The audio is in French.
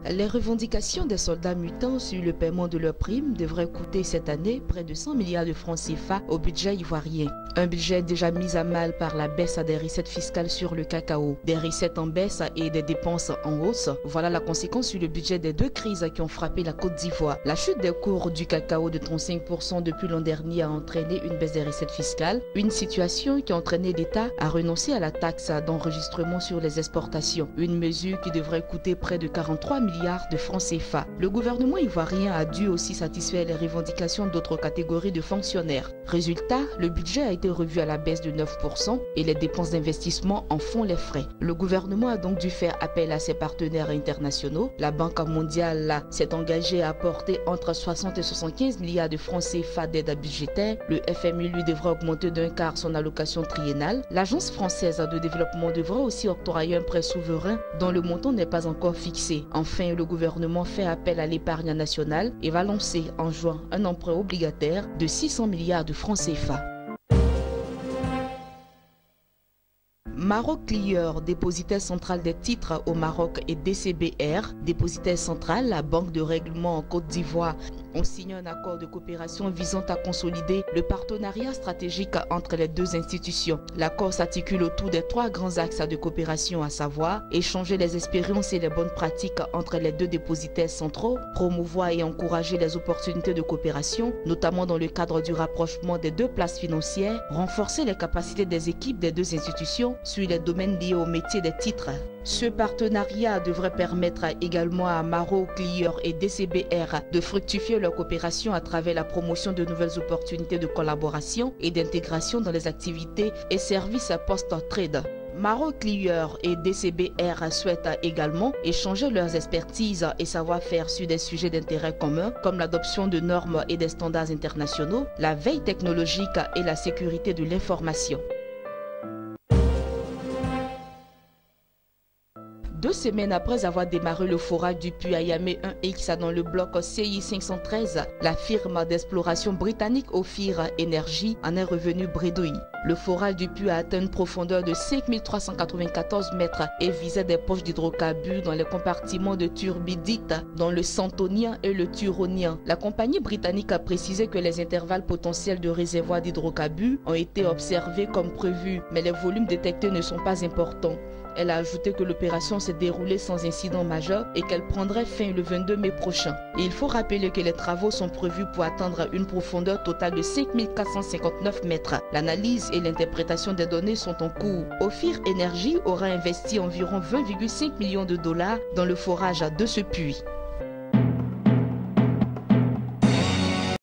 Les revendications des soldats mutants sur le paiement de leurs primes devraient coûter cette année près de 100 milliards de francs CFA au budget ivoirien. Un budget déjà mis à mal par la baisse des recettes fiscales sur le cacao, des recettes en baisse et des dépenses en hausse. Voilà la conséquence sur le budget des deux crises qui ont frappé la Côte d'Ivoire. La chute des cours du cacao de 35% depuis l'an dernier a entraîné une baisse des recettes fiscales, une situation qui a entraîné l'État à renoncer à la taxe d'enregistrement sur les exportations, une mesure qui devrait coûter près de 43 milliards de francs CFA. Le gouvernement ivoirien a dû aussi satisfaire les revendications d'autres catégories de fonctionnaires. Résultat, le budget a été revu à la baisse de 9% et les dépenses d'investissement en font les frais. Le gouvernement a donc dû faire appel à ses partenaires internationaux. La Banque mondiale s'est engagée à apporter entre 60 et 75 milliards de francs CFA d'aide budgétaire. Le FMI lui devra augmenter d'un quart son allocation triennale. L'Agence française de développement devra aussi octroyer un prêt souverain dont le montant n'est pas encore fixé. Enfin, le gouvernement fait appel à l'épargne nationale et va lancer en juin un emprunt obligataire de 600 milliards de francs CFA. Maroc Clear, dépositaire central des titres au Maroc, et DCBR, dépositaire central, la Banque de règlement en Côte d'Ivoire, ont signé un accord de coopération visant à consolider le partenariat stratégique entre les deux institutions. L'accord s'articule autour des trois grands axes de coopération, à savoir échanger les expériences et les bonnes pratiques entre les deux dépositaires centraux, promouvoir et encourager les opportunités de coopération, notamment dans le cadre du rapprochement des deux places financières, renforcer les capacités des équipes des deux institutions sur les domaines liés au métier des titres. Ce partenariat devrait permettre également à Maroc Clear et DCBR de fructifier leur coopération à travers la promotion de nouvelles opportunités de collaboration et d'intégration dans les activités et services post-trade. Maroc Clear et DCBR souhaitent également échanger leurs expertises et savoir-faire sur des sujets d'intérêt commun comme l'adoption de normes et des standards internationaux, la veille technologique et la sécurité de l'information. 2 semaines après avoir démarré le forage du puits Ayamé 1X dans le bloc CI 513, la firme d'exploration britannique Ophir Energy en est revenue bredouille. Le forage du puits a atteint une profondeur de 5394 mètres et visait des poches d'hydrocarbures dans les compartiments de turbidite, dont le santonien et le turonien. La compagnie britannique a précisé que les intervalles potentiels de réservoirs d'hydrocarbures ont été observés comme prévu, mais les volumes détectés ne sont pas importants. Elle a ajouté que l'opération s'est déroulée sans incident majeur et qu'elle prendrait fin le 22 mai prochain. Et il faut rappeler que les travaux sont prévus pour atteindre une profondeur totale de 5459 mètres. L'analyse et l'interprétation des données sont en cours. Ophir Energy aura investi environ 20,5 millions de dollars dans le forage de ce puits.